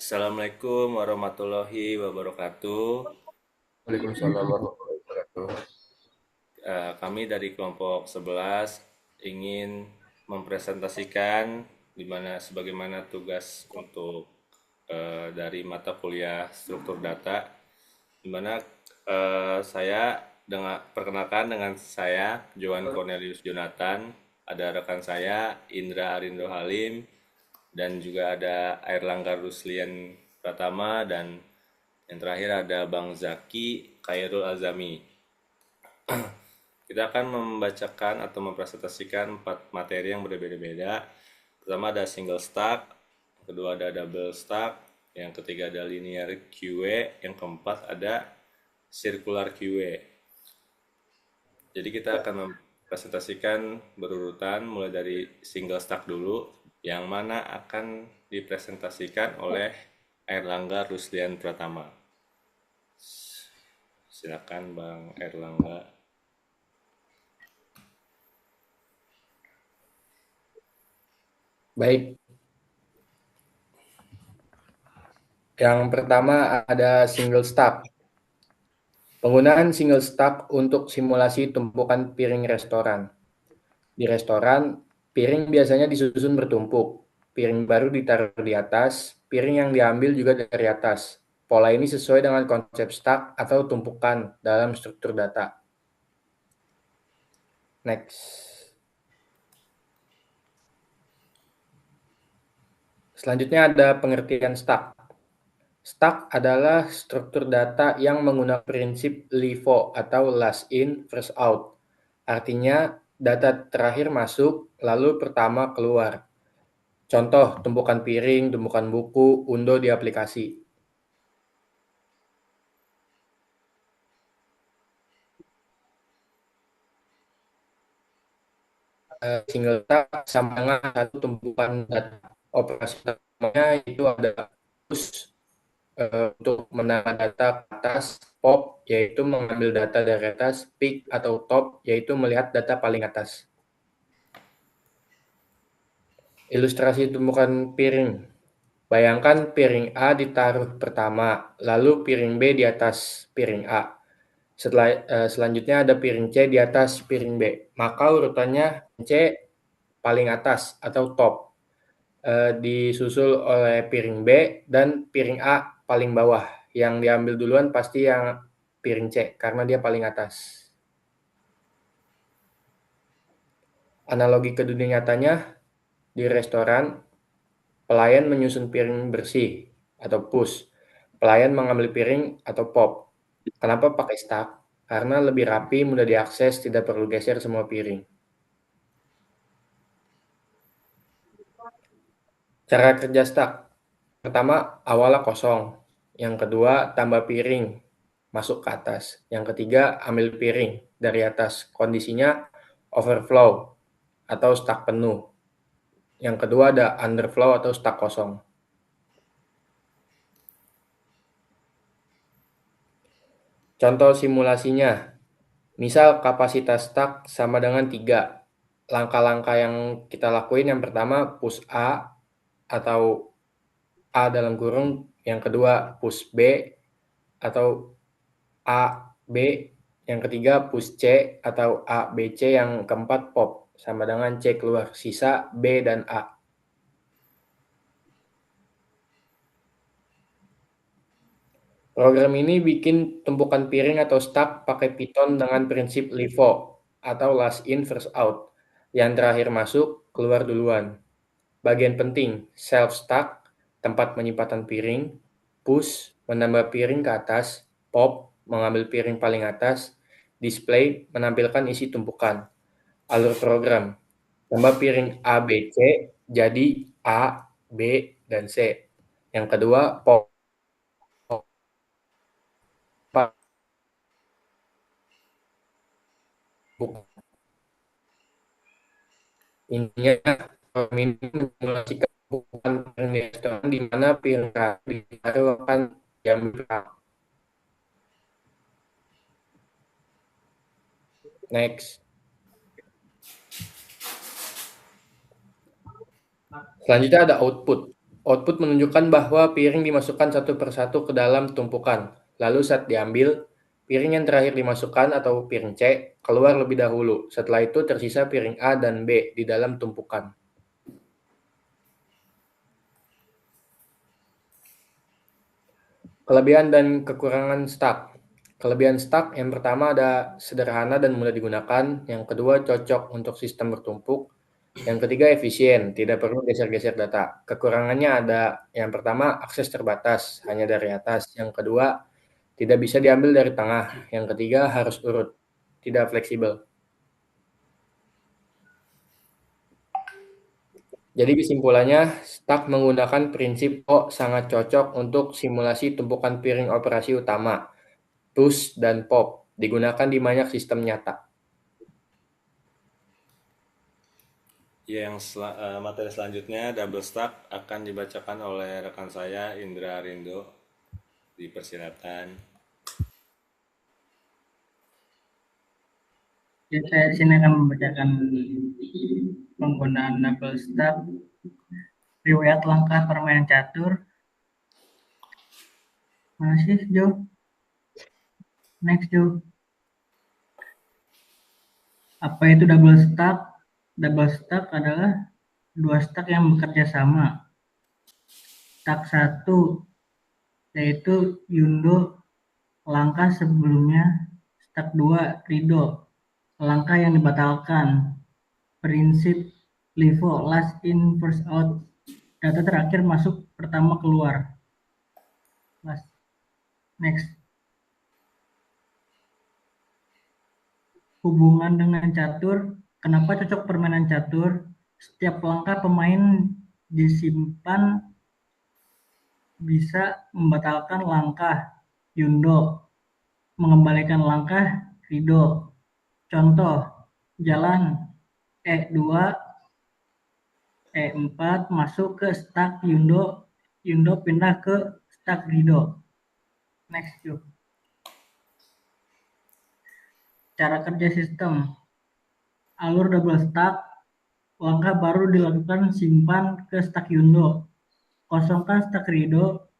Assalamualaikum warahmatullahi wabarakatuh. Waalaikumsalam warahmatullahi wabarakatuh. Kami dari kelompok 11 ingin mempresentasikan sebagaimana tugas untuk dari mata kuliah struktur data, di mana saya perkenalkan dengan saya Johan Cornelius Jonathan, ada rekan saya Indra Arindo Halim, dan juga ada Airlangga Ruslian Pratama, dan yang terakhir ada Bang Zaki Khairul Azami. Kita akan membacakan atau mempresentasikan 4 materi yang berbeda-beda. Pertama ada single stack, kedua ada double stack, yang ketiga ada linear QA, yang keempat ada circular QA. Jadi kita akan mempresentasikan berurutan mulai dari single stack dulu, yang mana akan dipresentasikan oleh Airlangga Ruslian Pratama. Silakan Bang Erlangga. Baik, yang pertama ada single stack. Penggunaan single stack untuk simulasi tumpukan piring restoran. Di restoran, piring biasanya disusun bertumpuk. Piring baru ditaruh di atas, piring yang diambil juga dari atas. Pola ini sesuai dengan konsep stack atau tumpukan dalam struktur data. Next. Selanjutnya ada pengertian stack. Stack adalah struktur data yang menggunakan prinsip LIFO atau last in, first out. Artinya, data terakhir masuk, lalu pertama keluar. Contoh, tumpukan piring, tumpukan buku, undo di aplikasi. Single stack sama dengan satu tumpukan data. Operasi utamanya itu ada push untuk menambah data ke atas, pop yaitu mengambil data dari atas, pick atau top yaitu melihat data paling atas. Ilustrasi tumpukan piring. Bayangkan piring A ditaruh pertama, lalu piring B di atas piring A. Selanjutnya ada piring C di atas piring B. Maka urutannya C paling atas atau top, disusul oleh piring B dan piring A paling bawah. Yang diambil duluan pasti yang piring C karena dia paling atas. Analogi ke dunia nyatanya, di restoran, pelayan menyusun piring bersih atau push. Pelayan mengambil piring atau pop. Kenapa pakai stack? Karena lebih rapi, mudah diakses, tidak perlu geser semua piring. Cara kerja stack. Pertama, awalnya kosong. Yang kedua, tambah piring, masuk ke atas. Yang ketiga, ambil piring dari atas. Kondisinya overflow atau stack penuh. Yang kedua ada underflow atau stack kosong. Contoh simulasinya, misal kapasitas stack sama dengan 3. Langkah-langkah yang kita lakuin yang pertama push A atau A dalam kurung, yang kedua push B atau A B, yang ketiga push C atau A B C, yang keempat pop sama dengan C keluar, sisa B dan A. Program ini bikin tumpukan piring atau stack pakai Python dengan prinsip LIFO atau last in first out. Yang terakhir masuk, keluar duluan. Bagian penting, self stack, tempat penyimpanan piring, push, menambah piring ke atas, pop, mengambil piring paling atas, display, menampilkan isi tumpukan. Alur program, tambah piring A, B, C, jadi A, B, dan C. Yang kedua, pop. Intinya ini memsimulasikan bukan restoran di mana pihak ditaruh akan diambil. Next. Selanjutnya ada output. Output menunjukkan bahwa piring dimasukkan satu persatu ke dalam tumpukan. Lalu saat diambil, piring yang terakhir dimasukkan atau piring C keluar lebih dahulu. Setelah itu tersisa piring A dan B di dalam tumpukan. Kelebihan dan kekurangan stak. Kelebihan stak yang pertama ada sederhana dan mudah digunakan. Yang kedua cocok untuk sistem bertumpuk. Yang ketiga efisien, tidak perlu geser-geser data. Kekurangannya ada yang pertama akses terbatas, hanya dari atas. Yang kedua tidak bisa diambil dari tengah. Yang ketiga harus urut, tidak fleksibel. Jadi kesimpulannya, Stack menggunakan prinsip O sangat cocok untuk simulasi tumpukan piring operasi utama, push dan pop, digunakan di banyak sistem nyata. Materi selanjutnya double stack akan dibacakan oleh rekan saya Indra Rindo. Dipersilakan. Ya, saya di sini akan membacakan penggunaan double stack, riwayat langkah permainan catur. Masih, Jo? Next, Jo. Apa itu double stack? Double stack adalah dua stack yang bekerja sama. Stack 1 yaitu Yundo, langkah sebelumnya. Stack 2 Rido, langkah yang dibatalkan. Prinsip LIFO, last in first out, data terakhir masuk pertama keluar. Next. Hubungan dengan catur. Kenapa cocok permainan catur? Setiap langkah pemain disimpan bisa membatalkan langkah Yundo, mengembalikan langkah Rido. Contoh, jalan E2, E4 masuk ke stack Yundo, Yundo pindah ke stack Rido. Next, yuk. Cara kerja sistem. Alur double stack, langkah baru dilakukan simpan ke stack Yundo. Kosongkan stack Rido,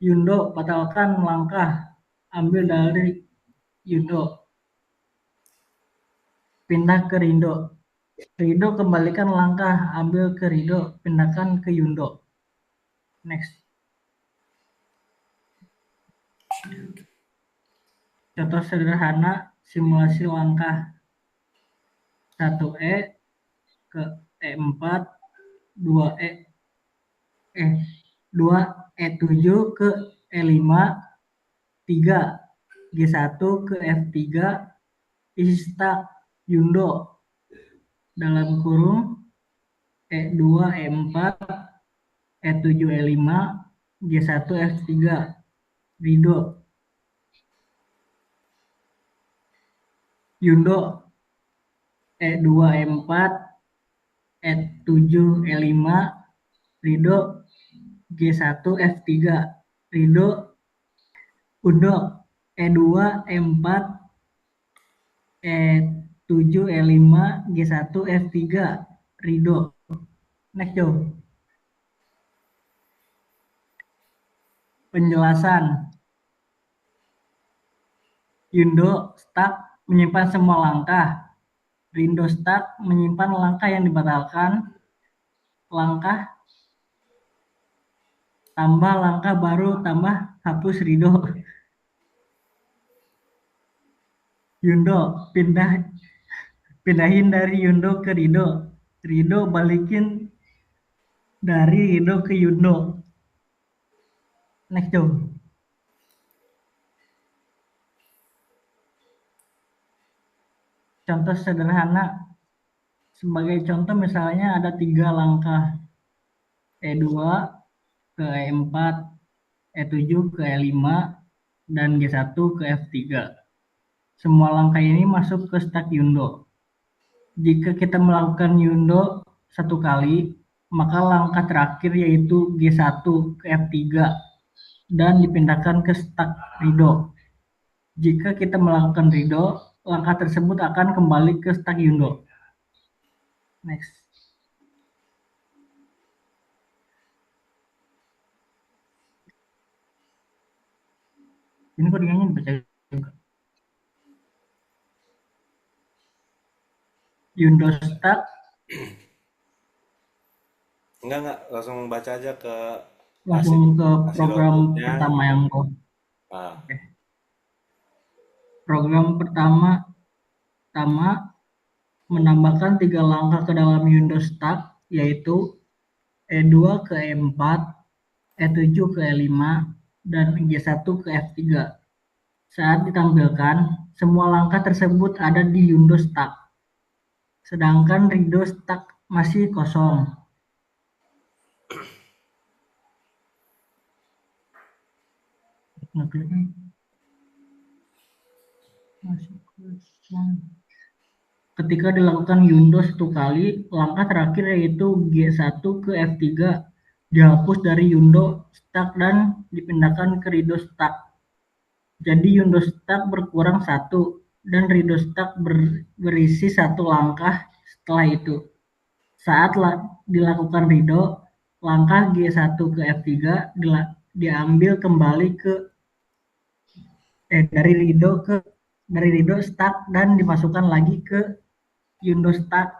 Yundo batalkan langkah, ambil dari Yundo. Pindah ke Rido. Rido kembalikan langkah, ambil ke Rido, pindahkan ke Yundo. Next. Contoh sederhana simulasi langkah 1E ke E4, 2E 2E7 ke E5, 3 G1 ke F3, isi stack Yundo dalam kurung E2 E4 E7 E5 G1 F3 Rido. Yundo E2 E4 E7 E5 Rido G1 F3 Rido. Undo E2 E4 E7 E5 G1 F3 Rido. Next, Jo. Penjelasan. Yundo stack menyimpan semua langkah. Rido stack menyimpan langkah yang dibatalkan. Langkah tambah langkah baru tambah hapus Rido. Yundo pindahin dari Yundo ke Rido. Rido balikin dari Rido ke Yundo. Next, Jo. Contoh sederhana. Sebagai contoh misalnya ada 3 langkah. E2 ke E4, E7 ke E5, dan G1 ke F3. Semua langkah ini masuk ke stack Yundo. Jika kita melakukan Yundo satu kali, maka langkah terakhir yaitu G1 ke F3 dan dipindahkan ke stack Rido. Jika kita melakukan Rido, langkah tersebut akan kembali ke stack Yundo. Next. Ini codingannya dibaca juga. Yundostat Enggak, langsung baca aja ke langsung hasil ke hasil program outputnya. pertama yang Nah, oke. Program pertama menambahkan 3 langkah ke dalam Yundostat, yaitu E2 ke E4, E7 ke E5, dan G1 ke F3. Saat ditampilkan, semua langkah tersebut ada di Yundostat, sedangkan Ridostat masih kosong. Masih kosong. Ketika dilakukan Yundo 1 kali, langkah terakhir yaitu G1 ke F3 dihapus dari Yundo Stack dan dipindahkan ke Rido Stack. Jadi Yundo Stack berkurang 1 dan Rido Stack berisi 1 langkah setelah itu. Saat dilakukan Rido, langkah G1 ke F3 diambil kembali dari Rido Stack dan dimasukkan lagi ke Yundo Stack.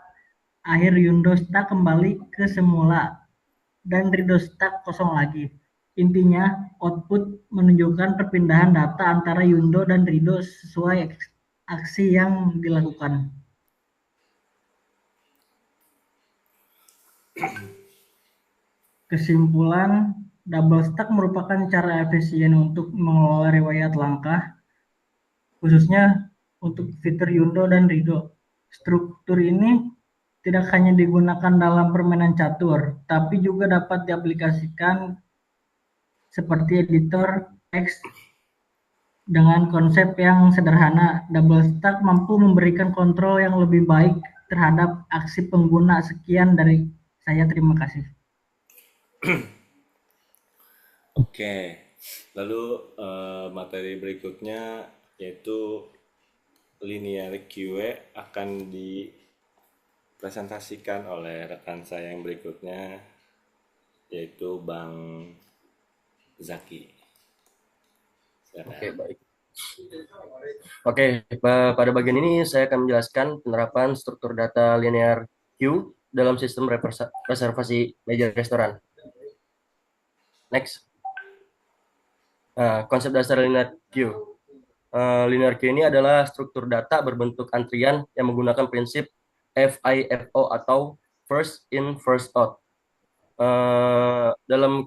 Akhir Yundo Stack kembali ke semula dan Rido Stack kosong lagi. Intinya, output menunjukkan perpindahan data antara Yundo dan Rido sesuai aksi yang dilakukan. Kesimpulan, double stack merupakan cara efisien untuk mengelola riwayat langkah, khususnya untuk fitur Yundo dan Rido. Struktur ini tidak hanya digunakan dalam permainan catur, tapi juga dapat diaplikasikan seperti editor teks dengan konsep yang sederhana. Double stack mampu memberikan kontrol yang lebih baik terhadap aksi pengguna. Sekian dari saya, terima kasih. oke. Lalu materi berikutnya yaitu linear QA akan dipresentasikan oleh rekan saya yang berikutnya yaitu Bang Zaki. Silakan. Oke, baik. Oke, pada bagian ini saya akan menjelaskan penerapan struktur data linear queue dalam sistem reservasi meja restoran. Next. Konsep dasar linear queue. Linear queue ini adalah struktur data berbentuk antrian yang menggunakan prinsip FIFO atau first in first out. Dalam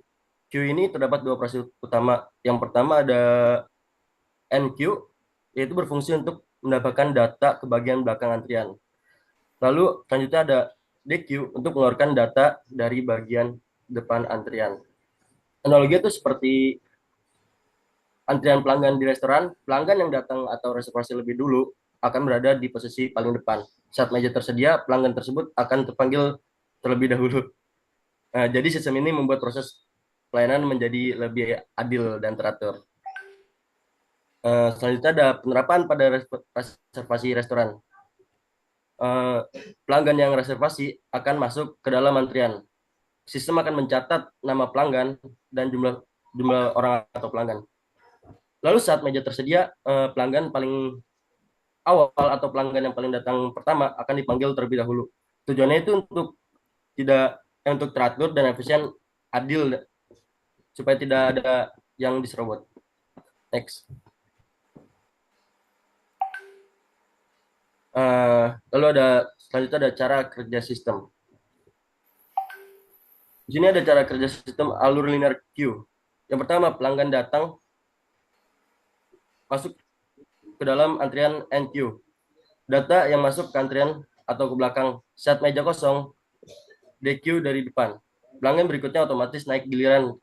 queue ini terdapat 2 operasi utama. Yang pertama ada NQ, yaitu berfungsi untuk mendapatkan data ke bagian belakang antrian. Lalu selanjutnya ada DQ untuk mengeluarkan data dari bagian depan antrian. Analogi itu seperti antrian pelanggan di restoran, pelanggan yang datang atau reservasi lebih dulu akan berada di posisi paling depan. Saat meja tersedia, pelanggan tersebut akan terpanggil terlebih dahulu. Jadi sistem ini membuat proses pelayanan menjadi lebih adil dan teratur. Selanjutnya ada penerapan pada reservasi restoran. Pelanggan yang reservasi akan masuk ke dalam antrian. Sistem akan mencatat nama pelanggan dan jumlah orang atau pelanggan. Lalu saat meja tersedia, pelanggan paling awal atau pelanggan yang paling datang pertama akan dipanggil terlebih dahulu. Tujuannya itu untuk teratur dan efisien, adil, supaya tidak ada yang diserobot. Next. Lalu selanjutnya ada cara kerja sistem. Di sini ada cara kerja sistem alur linear queue. Yang pertama, pelanggan datang masuk ke dalam antrian NQ. Data yang masuk ke antrian atau ke belakang. Saat meja kosong, DQ dari depan. Pelanggan berikutnya otomatis naik giliran.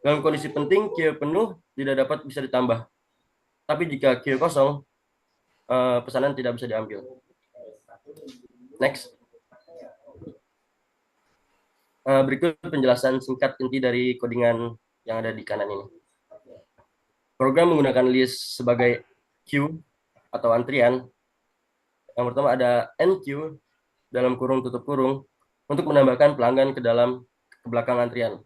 Dalam kondisi penting, queue penuh tidak dapat bisa ditambah. Tapi jika queue kosong, pesanan tidak bisa diambil. Next. Berikut penjelasan singkat inti dari codingan yang ada di kanan ini. Program menggunakan list sebagai queue atau antrian. Yang pertama ada NQ dalam kurung tutup kurung untuk menambahkan pelanggan ke belakang antrian.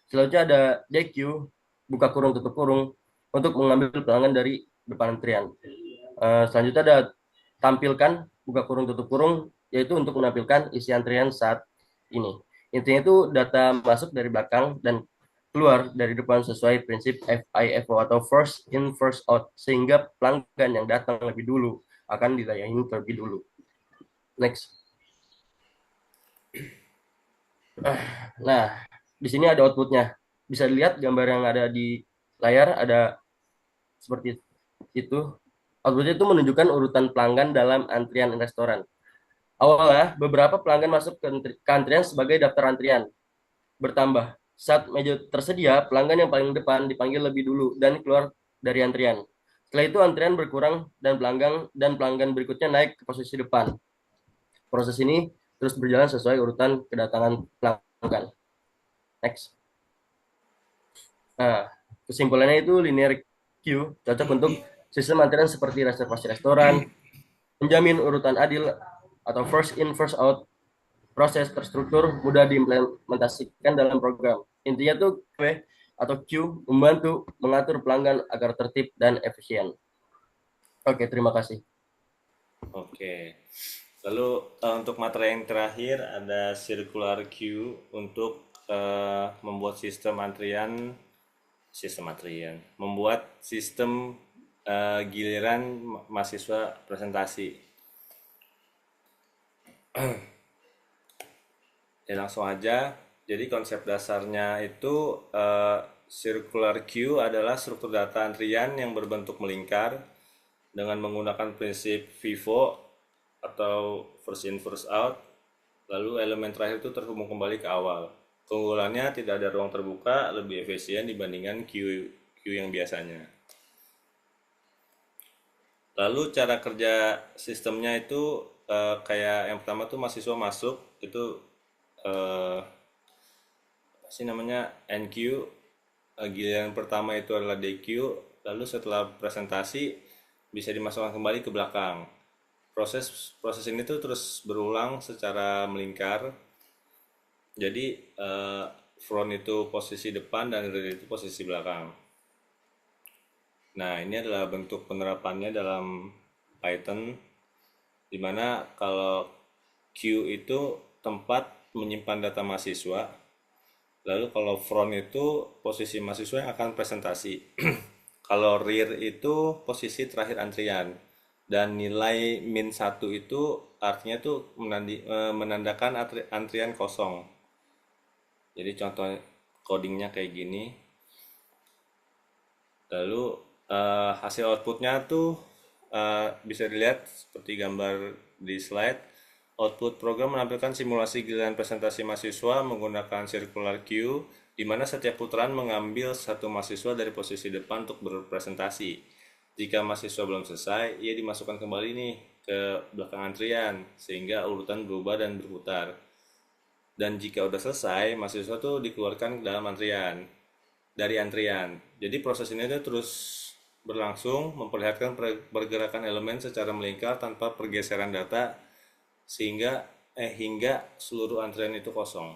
Selanjutnya ada DQ buka kurung tutup kurung untuk mengambil pelanggan dari depan antrian. Selanjutnya ada tampilkan buka kurung tutup kurung, yaitu untuk menampilkan isi antrian saat ini. Intinya itu data masuk dari belakang dan keluar dari depan sesuai prinsip FIFO atau first in first out, sehingga pelanggan yang datang lebih dulu akan dilayani terlebih dulu. Next. Nah, di sini ada outputnya. Bisa dilihat gambar yang ada di layar, ada seperti itu. Outputnya itu menunjukkan urutan pelanggan dalam antrian restoran. Awalnya, beberapa pelanggan masuk ke antrian sebagai daftar antrian. Bertambah. Saat meja tersedia, pelanggan yang paling depan dipanggil lebih dulu dan keluar dari antrian. Setelah itu antrian berkurang dan pelanggan berikutnya naik ke posisi depan. Proses ini terus berjalan sesuai urutan kedatangan pelanggan. Next. Nah, kesimpulannya itu linear queue cocok untuk sistem antrian seperti reservasi restoran, menjamin urutan adil atau first in first out, proses terstruktur, mudah diimplementasikan dalam program. Intinya tuh Q atau Q membantu mengatur pelanggan agar tertib dan efisien. Oke, terima kasih. Oke. Lalu untuk materi yang terakhir ada circular queue untuk membuat membuat sistem giliran mahasiswa presentasi. Ya langsung aja. Jadi konsep dasarnya itu circular queue adalah struktur data antrian yang berbentuk melingkar dengan menggunakan prinsip FIFO atau first in first out. Lalu elemen terakhir itu terhubung kembali ke awal. Keunggulannya tidak ada ruang terbuka, lebih efisien dibandingkan queue yang biasanya. Lalu cara kerja sistemnya itu kayak yang pertama tuh mahasiswa masuk itu apa sih namanya NQ, giliran pertama itu adalah DQ, lalu setelah presentasi bisa dimasukkan kembali ke belakang. Proses ini tuh terus berulang secara melingkar. Jadi front itu posisi depan dan rear itu posisi belakang. Nah, ini adalah bentuk penerapannya dalam Python, dimana kalau queue itu tempat menyimpan data mahasiswa, lalu kalau front itu posisi mahasiswa yang akan presentasi. Kalau rear itu posisi terakhir antrian, dan nilai -1 itu artinya tuh menandakan antrian kosong. Jadi contoh codingnya kayak gini. Lalu hasil outputnya tuh bisa dilihat seperti gambar di slide. Output program menampilkan simulasi giliran presentasi mahasiswa menggunakan circular queue, di mana setiap putaran mengambil satu mahasiswa dari posisi depan untuk berpresentasi. Jika mahasiswa belum selesai, ia dimasukkan kembali nih ke belakang antrian, sehingga urutan berubah dan berputar. Dan jika udah selesai, mahasiswa tuh dikeluarkan ke dalam dari antrian. Jadi proses ini tuh terus berlangsung, memperlihatkan pergerakan elemen secara melingkar tanpa pergeseran data hingga seluruh antrian itu kosong.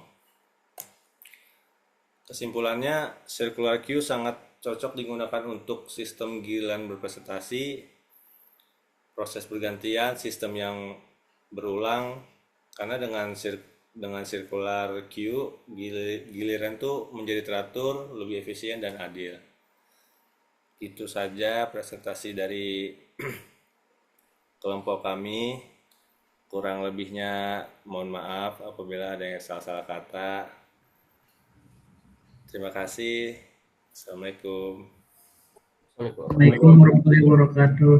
Kesimpulannya, circular queue sangat cocok digunakan untuk sistem giliran berpresentasi, proses bergantian, sistem yang berulang, karena dengan circular queue giliran tuh menjadi teratur, lebih efisien dan adil. Itu saja presentasi dari kelompok kami. Kurang lebihnya mohon maaf apabila ada yang salah-salah kata. Terima kasih. Assalamualaikum. Waalaikumsalam warahmatullahi wabarakatuh.